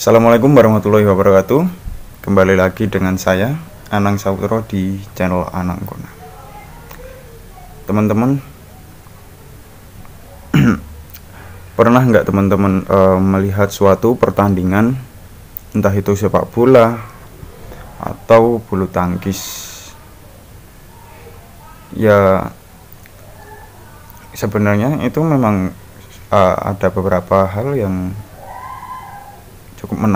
Assalamualaikum warahmatullahi wabarakatuh. Kembali lagi dengan saya Anang Sautro di channel Anang Kona. Teman-teman, pernah nggak teman-teman melihat suatu pertandingan, entah itu sepak bola atau bulu tangkis? Ya, sebenarnya itu memang ada beberapa hal yang cukup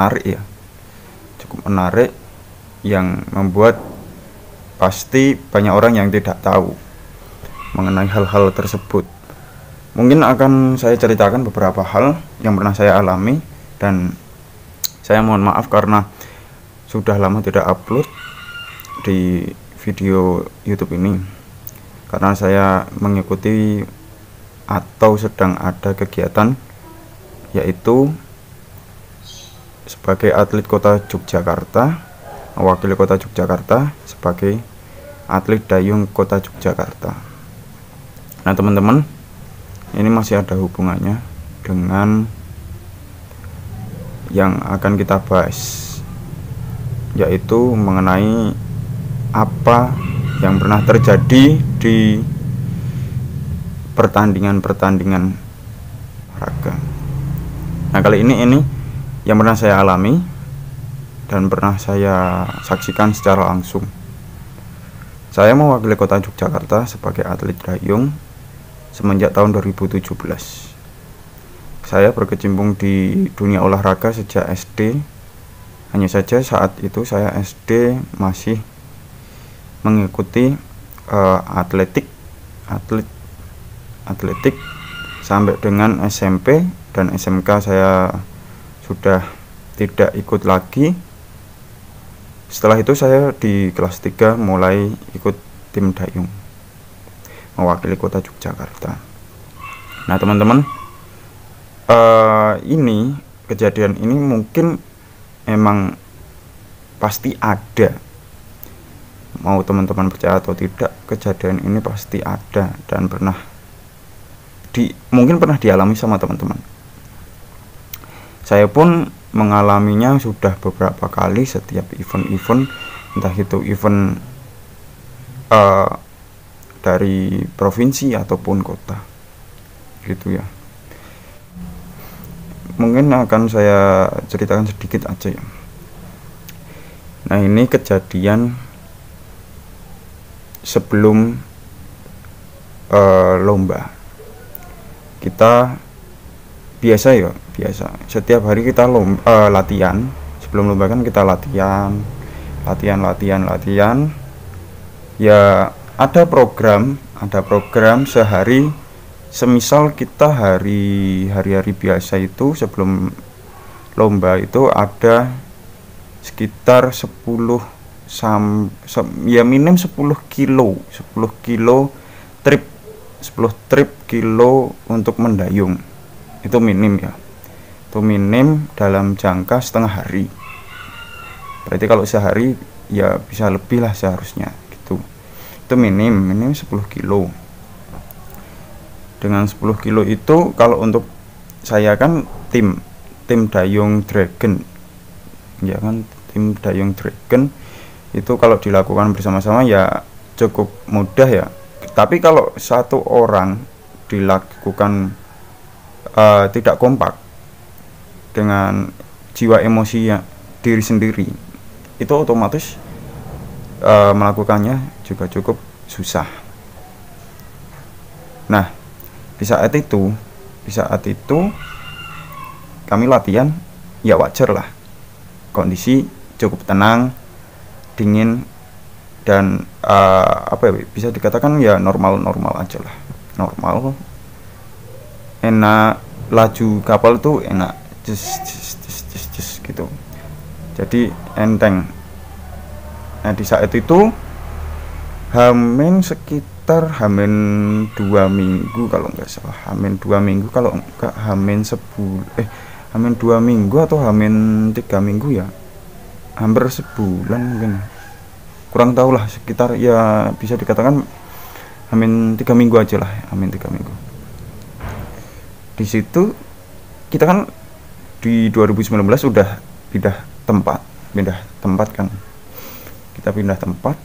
menarik yang membuat pasti banyak orang yang tidak tahu mengenai hal-hal tersebut. Mungkin akan saya ceritakan beberapa hal yang pernah saya alami, dan saya mohon maaf karena sudah lama tidak upload di video YouTube ini, karena saya mengikuti atau sedang ada kegiatan, yaitu sebagai atlet kota Yogyakarta, mewakili kota Yogyakarta sebagai atlet dayung kota Yogyakarta. Nah teman-teman, ini masih ada hubungannya dengan yang akan kita bahas, yaitu mengenai apa yang pernah terjadi di pertandingan-pertandingan raga. Nah kali ini yang pernah saya alami dan pernah saya saksikan secara langsung. Saya mewakili kota Yogyakarta sebagai atlet dayung semenjak tahun 2017. Saya berkecimpung di dunia olahraga sejak SD. Hanya saja saat itu saya SD masih mengikuti atletik sampai dengan SMP, dan SMK saya sudah tidak ikut lagi. Setelah itu saya di kelas 3 mulai ikut tim dayung mewakili kota Yogyakarta. Nah teman-teman, ini kejadian ini mungkin emang pasti ada, mau teman-teman percaya atau tidak, kejadian ini pasti ada dan mungkin pernah dialami sama teman-teman. Saya pun mengalaminya sudah beberapa kali setiap event-event, entah itu event dari provinsi ataupun kota, gitu ya. Mungkin akan saya ceritakan sedikit aja ya. Nah ini kejadian sebelum lomba. Kita biasa setiap hari kita latihan. Sebelum lomba kan kita latihan ya. Ada program sehari. Semisal kita hari-hari biasa itu sebelum lomba itu ada sekitar 10 minim 10 kilo trip untuk mendayung. Itu minim ya, itu minim dalam jangka setengah hari. Berarti kalau sehari ya bisa lebih lah seharusnya gitu. Itu minim 10 kilo. Dengan 10 kilo itu, kalau untuk saya kan tim dayung dragon ya kan, tim dayung dragon itu kalau dilakukan bersama-sama ya cukup mudah ya. Tapi kalau satu orang dilakukan tidak kompak dengan jiwa emosinya diri sendiri, itu otomatis melakukannya juga cukup susah. Nah di saat itu kami latihan ya wajar lah, kondisi cukup tenang, dingin, dan bisa dikatakan ya normal aja lah, normal, enak. Laju kapal tuh enak, just gitu, jadi enteng. Nah di saat itu sekitar 2 minggu kalau nggak salah, 2 minggu kalau enggak hamin 2 minggu atau 3 minggu ya, hampir sebulan mungkin, kurang tahu lah, sekitar ya bisa dikatakan hamin 3 minggu aja lah, hamin 3 minggu. Di situ kita kan di 2019 udah pindah tempat kan, kita pindah tempat.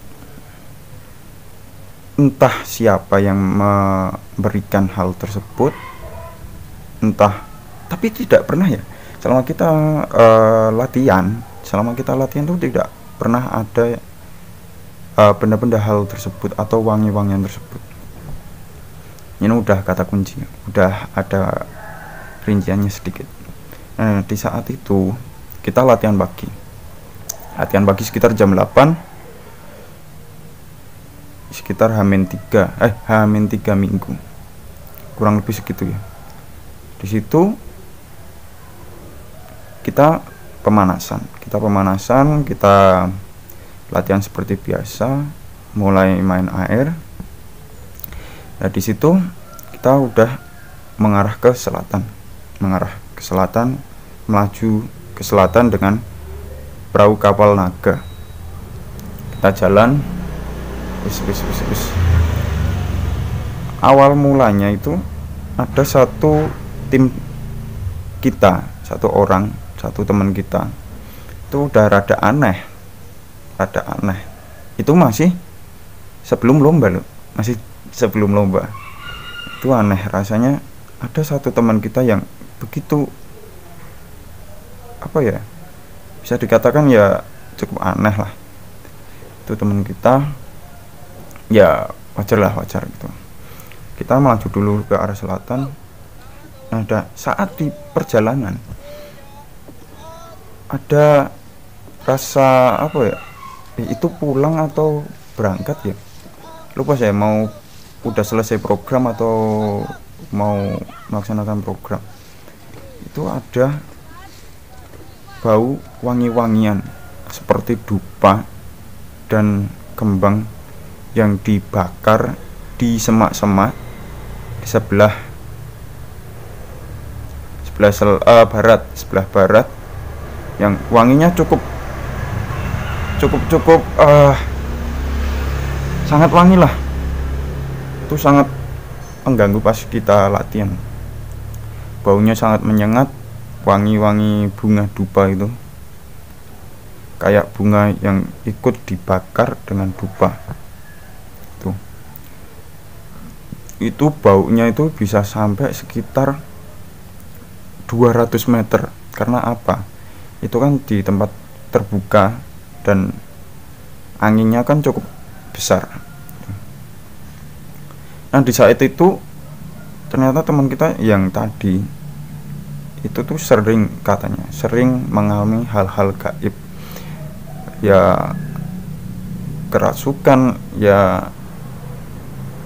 Entah siapa yang memberikan hal tersebut, entah, tapi tidak pernah ya selama kita latihan tuh tidak pernah ada benda-benda hal tersebut atau wangi-wangian tersebut. Ini udah kata kunci, udah ada rinciannya sedikit. Nah, di saat itu kita latihan pagi sekitar jam 8, sekitar H-3 minggu, kurang lebih segitu ya. Di situ kita pemanasan, kita latihan seperti biasa, mulai main air. Nah, di situ kita udah mengarah ke selatan, melaju ke selatan dengan perahu kapal naga. Kita jalan, awal mulanya itu ada satu tim kita, satu teman kita itu udah rada aneh. Itu masih sebelum lomba itu aneh rasanya. Ada satu teman kita yang begitu, apa ya, bisa dikatakan ya cukup aneh lah. Itu teman kita ya wajar gitu. Kita melaju dulu ke arah selatan. Nah, saat di perjalanan ada rasa apa ya, itu pulang atau berangkat ya, lupa saya, mau udah selesai program atau mau melaksanakan program. Itu ada bau wangi-wangian seperti dupa dan kembang yang dibakar di semak-semak di sebelah barat, yang wanginya cukup sangat wangi lah. Itu sangat mengganggu pas kita latihan. Baunya sangat menyengat, wangi-wangi bunga dupa itu, kayak bunga yang ikut dibakar dengan dupa. Itu baunya itu bisa sampai sekitar 200 meter. Karena apa? Itu kan di tempat terbuka dan anginnya kan cukup besar. Nah, di saat itu ternyata teman kita yang tadi itu tuh sering mengalami hal-hal gaib, ya kerasukan ya,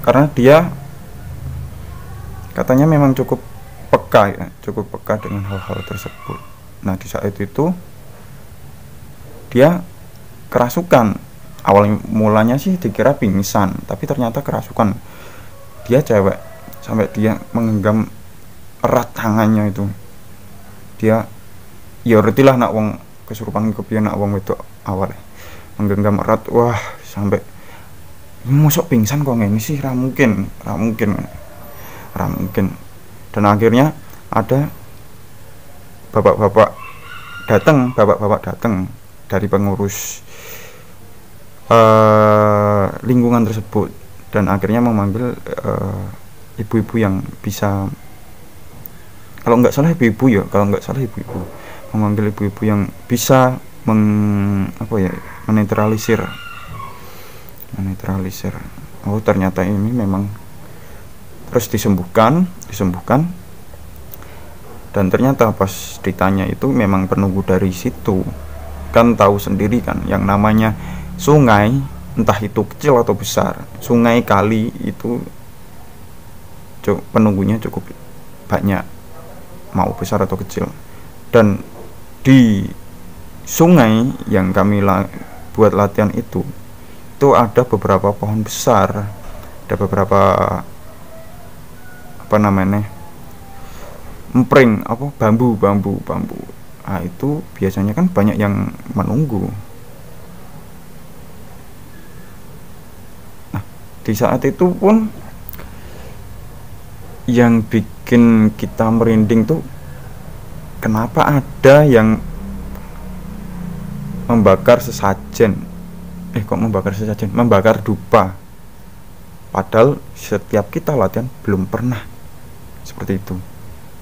karena dia katanya memang cukup peka dengan hal-hal tersebut. Nah, di saat itu dia kerasukan. Awal mulanya sih dikira pingsan, tapi ternyata kerasukan. Dia cewek, sampai dia menggenggam erat tangannya itu. Dia ya retilah nak wong kesurupan kepiye nak wong wedok awalnya menggenggam erat. Wah, sampai mosok pingsan kok ngene sih, ra mungkin. Dan akhirnya ada bapak-bapak datang dari pengurus lingkungan tersebut, dan akhirnya memanggil ibu-ibu yang bisa, kalau nggak salah ibu-ibu, memanggil ibu-ibu yang bisa menetralisir. Oh, ternyata ini memang terus disembuhkan, dan ternyata pas ditanya itu memang penunggu dari situ. Kan tahu sendiri kan, yang namanya sungai, entah itu kecil atau besar, sungai kali itu penunggunya cukup banyak, mau besar atau kecil. Dan di sungai yang kami buat latihan itu ada beberapa pohon besar, ada beberapa bambu. Nah, itu biasanya kan banyak yang menunggu. Nah, di saat itu pun yang bikin kita merinding tuh, kenapa ada yang membakar sesajen. Kok membakar sesajen? Membakar dupa. Padahal setiap kita latihan belum pernah seperti itu.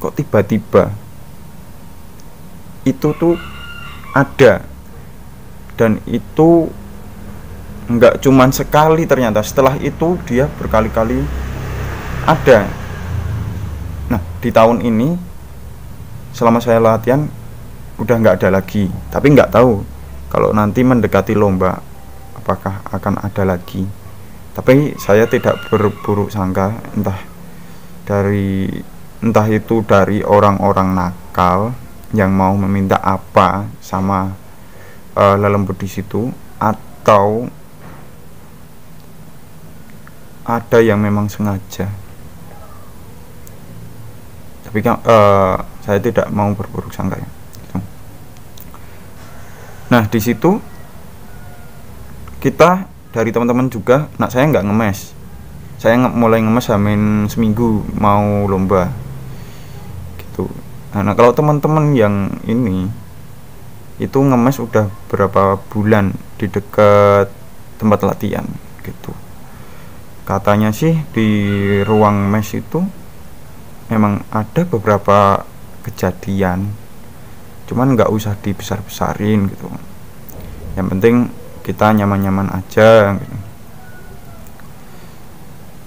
Kok tiba-tiba itu tuh ada, dan itu nggak cuman sekali, ternyata setelah itu dia berkali-kali ada. Nah, di tahun ini selama saya latihan udah nggak ada lagi, tapi nggak tahu kalau nanti mendekati lomba apakah akan ada lagi. Tapi saya tidak berburuk sangka, entah itu dari orang-orang nakal yang mau meminta apa sama lelembut di situ, atau ada yang memang sengaja. Tapi saya tidak mau berburuk sangka ya. Nah, di situ kita dari teman-teman juga, saya nggak ngemes. Saya mulai ngemes hamin seminggu mau lomba gitu. Nah, kalau teman-teman yang ini itu ngemes udah berapa bulan di dekat tempat latihan gitu. Katanya sih di ruang mes itu memang ada beberapa kejadian, cuman nggak usah dibesar-besarin gitu. Yang penting kita nyaman-nyaman aja gitu.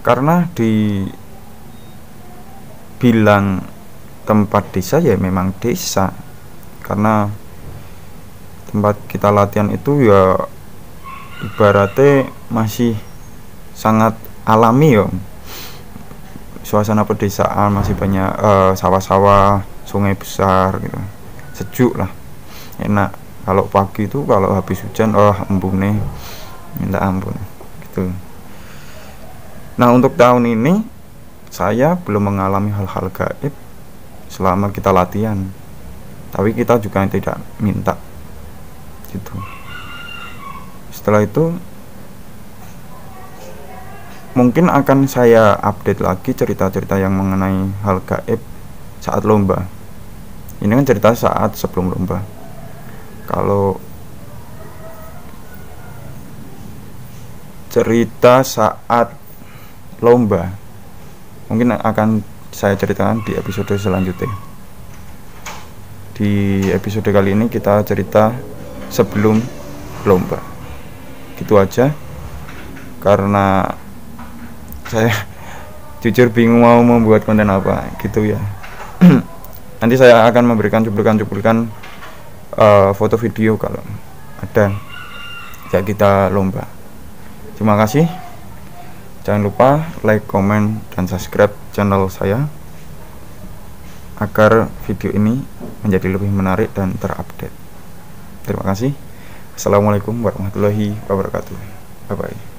Karena dibilang tempat desa ya memang desa, karena tempat kita latihan itu ya ibaratnya masih sangat alami ya. Suasana pedesaan, masih banyak sawah-sawah, sungai besar gitu. Sejuk lah, enak. Kalau pagi itu kalau habis hujan, embune minta ampun gitu. Nah, untuk tahun ini saya belum mengalami hal-hal gaib selama kita latihan, tapi kita juga tidak minta gitu. Setelah itu mungkin akan saya update lagi cerita-cerita yang mengenai hal gaib saat lomba. Ini kan cerita saat sebelum lomba. Kalau cerita saat lomba mungkin akan saya ceritakan di episode selanjutnya. Di episode kali ini kita cerita sebelum lomba. Gitu aja, karena saya jujur bingung mau membuat konten apa gitu ya. Nanti saya akan memberikan cuplikan foto video kalau ada ya kita lomba. Terima kasih. Jangan lupa like, comment, dan subscribe channel saya agar video ini menjadi lebih menarik dan terupdate. Terima kasih. Assalamualaikum warahmatullahi wabarakatuh. Bye bye.